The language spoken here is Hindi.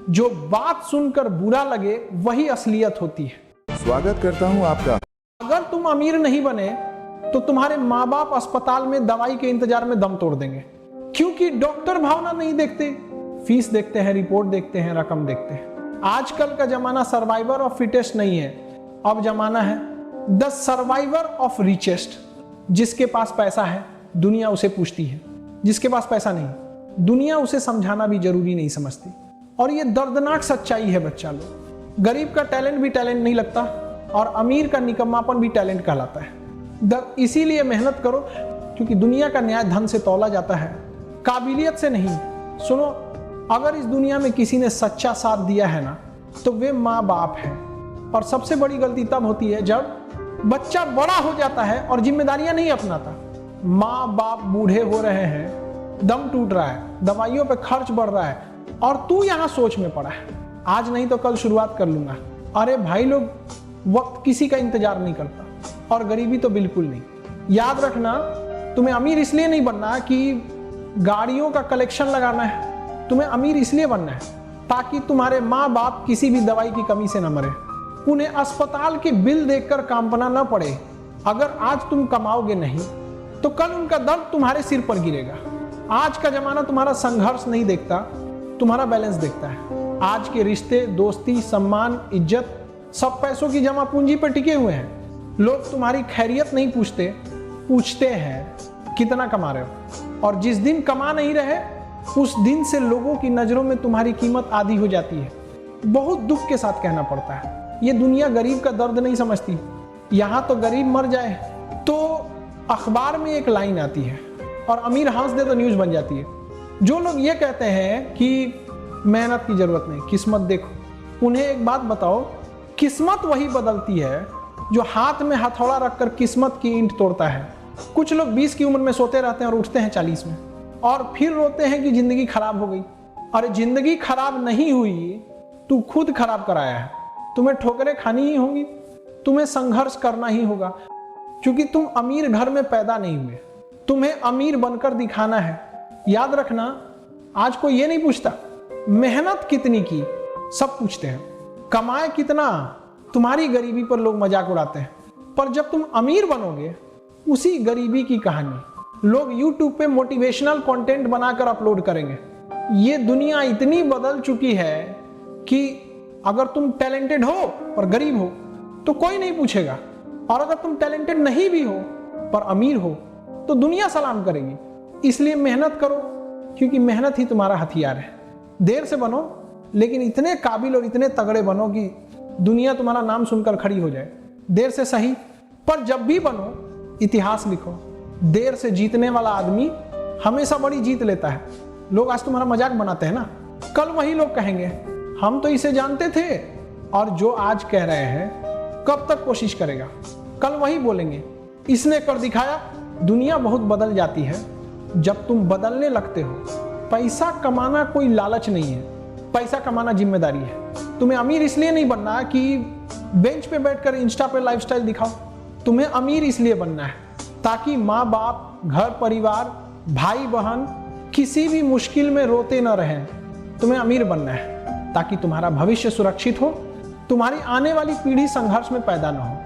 जो बात सुनकर बुरा लगे वही असलियत होती है। स्वागत करता हूं आपका। अगर तुम अमीर नहीं बने तो तुम्हारे माँ बाप अस्पताल में दवाई के इंतजार में दम तोड़ देंगे, क्योंकि डॉक्टर भावना नहीं देखते, फीस देखते हैं, रिपोर्ट देखते हैं, रकम देखते हैं। आजकल का जमाना सर्वाइवर ऑफ फिटेस्ट नहीं है, अब जमाना है द सर्वाइवर ऑफ रिचेस्ट। जिसके पास पैसा है दुनिया उसे पूछती है, जिसके पास पैसा नहीं दुनिया उसे समझाना भी जरूरी नहीं समझती। और ये दर्दनाक सच्चाई है बच्चा लोग। गरीब का टैलेंट भी टैलेंट नहीं लगता और अमीर का निकम्मापन भी टैलेंट कहलाता है। इसीलिए मेहनत करो, क्योंकि दुनिया का न्याय धन से तौला जाता है, काबिलियत से नहीं। सुनो, अगर इस दुनिया में किसी ने सच्चा साथ दिया है ना, तो वे माँ बाप हैं। और सबसे बड़ी गलती तब होती है जब बच्चा बड़ा हो जाता है और जिम्मेदारियां नहीं अपनाता। माँ बाप बूढ़े हो रहे हैं, दम टूट रहा है, दवाइयों पे खर्च बढ़ रहा है और तू यहां सोच में पड़ा है, आज नहीं तो कल शुरुआत कर लूंगा। अरे भाई लोग, वक्त किसी का इंतजार नहीं करता और गरीबी तो बिल्कुल नहीं। याद रखना, तुम्हें अमीर इसलिए नहीं बनना कि गाड़ियों का कलेक्शन लगाना है, तुम्हें अमीर इसलिए बनना है ताकि तुम्हारे माँ बाप किसी भी दवाई की कमी से न मरे, उन्हें अस्पताल के बिल देखकर कांपना न पड़े। अगर आज तुम कमाओगे नहीं तो कल उनका दर्द तुम्हारे सिर पर गिरेगा। आज का जमाना तुम्हारा संघर्ष नहीं देखता, तुम्हारा बैलेंस देखता है। आज के रिश्ते, दोस्ती, सम्मान, इज्जत सब पैसों की जमा पूंजी पर टिके हुए हैं। लोग तुम्हारी खैरियत नहीं पूछते, पूछते हैं कितना कमा रहे हो। और जिस दिन कमा नहीं रहे उस दिन से लोगों की नजरों में तुम्हारी कीमत आधी हो जाती है। बहुत दुख के साथ कहना पड़ता है, ये दुनिया गरीब का दर्द नहीं समझती। यहां तो गरीब मर जाए तो अखबार में एक लाइन आती है और अमीर हंस दे तो न्यूज बन जाती है। जो लोग ये कहते हैं कि मेहनत की जरूरत नहीं, किस्मत देखो, उन्हें एक बात बताओ, किस्मत वही बदलती है जो हाथ में हथौड़ा रखकर किस्मत की ईंट तोड़ता है। कुछ लोग 20 की उम्र में सोते रहते हैं और उठते हैं 40 में और फिर रोते हैं कि जिंदगी खराब हो गई। अरे जिंदगी खराब नहीं हुई, तू खुद खराब कराया है। तुम्हें ठोकरें खानी ही होंगी, तुम्हें संघर्ष करना ही होगा, क्योंकि तुम अमीर घर में पैदा नहीं हुए, तुम्हें अमीर बनकर दिखाना है। याद रखना, आज कोई ये नहीं पूछता मेहनत कितनी की, सब पूछते हैं कमाए कितना। तुम्हारी गरीबी पर लोग मजाक उड़ाते हैं, पर जब तुम अमीर बनोगे उसी गरीबी की कहानी लोग YouTube पे मोटिवेशनल कंटेंट बनाकर अपलोड करेंगे। ये दुनिया इतनी बदल चुकी है कि अगर तुम टैलेंटेड हो और गरीब हो तो कोई नहीं पूछेगा, और अगर तुम टैलेंटेड नहीं भी हो पर अमीर हो तो दुनिया सलाम करेगी। इसलिए मेहनत करो, क्योंकि मेहनत ही तुम्हारा हथियार है। देर से बनो लेकिन इतने काबिल और इतने तगड़े बनो कि दुनिया तुम्हारा नाम सुनकर खड़ी हो जाए। देर से सही, पर जब भी बनो इतिहास लिखो। देर से जीतने वाला आदमी हमेशा बड़ी जीत लेता है। लोग आज तुम्हारा मजाक बनाते हैं ना, कल वही लोग कहेंगे हम तो इसे जानते थे। और जो आज कह रहे हैं कब तक कोशिश करेगा, कल वही बोलेंगे इसने कर दिखाया। दुनिया बहुत बदल जाती है जब तुम बदलने लगते हो। पैसा कमाना कोई लालच नहीं है, पैसा कमाना जिम्मेदारी है। तुम्हें अमीर इसलिए नहीं बनना कि बेंच पे बैठकर इंस्टा पे लाइफस्टाइल दिखाओ। तुम्हें अमीर इसलिए बनना है ताकि माँ बाप, घर परिवार, भाई बहन किसी भी मुश्किल में रोते न रहें। तुम्हें अमीर बनना है ताकि तुम्हारा भविष्य सुरक्षित हो, तुम्हारी आने वाली पीढ़ी संघर्ष में पैदा न हो।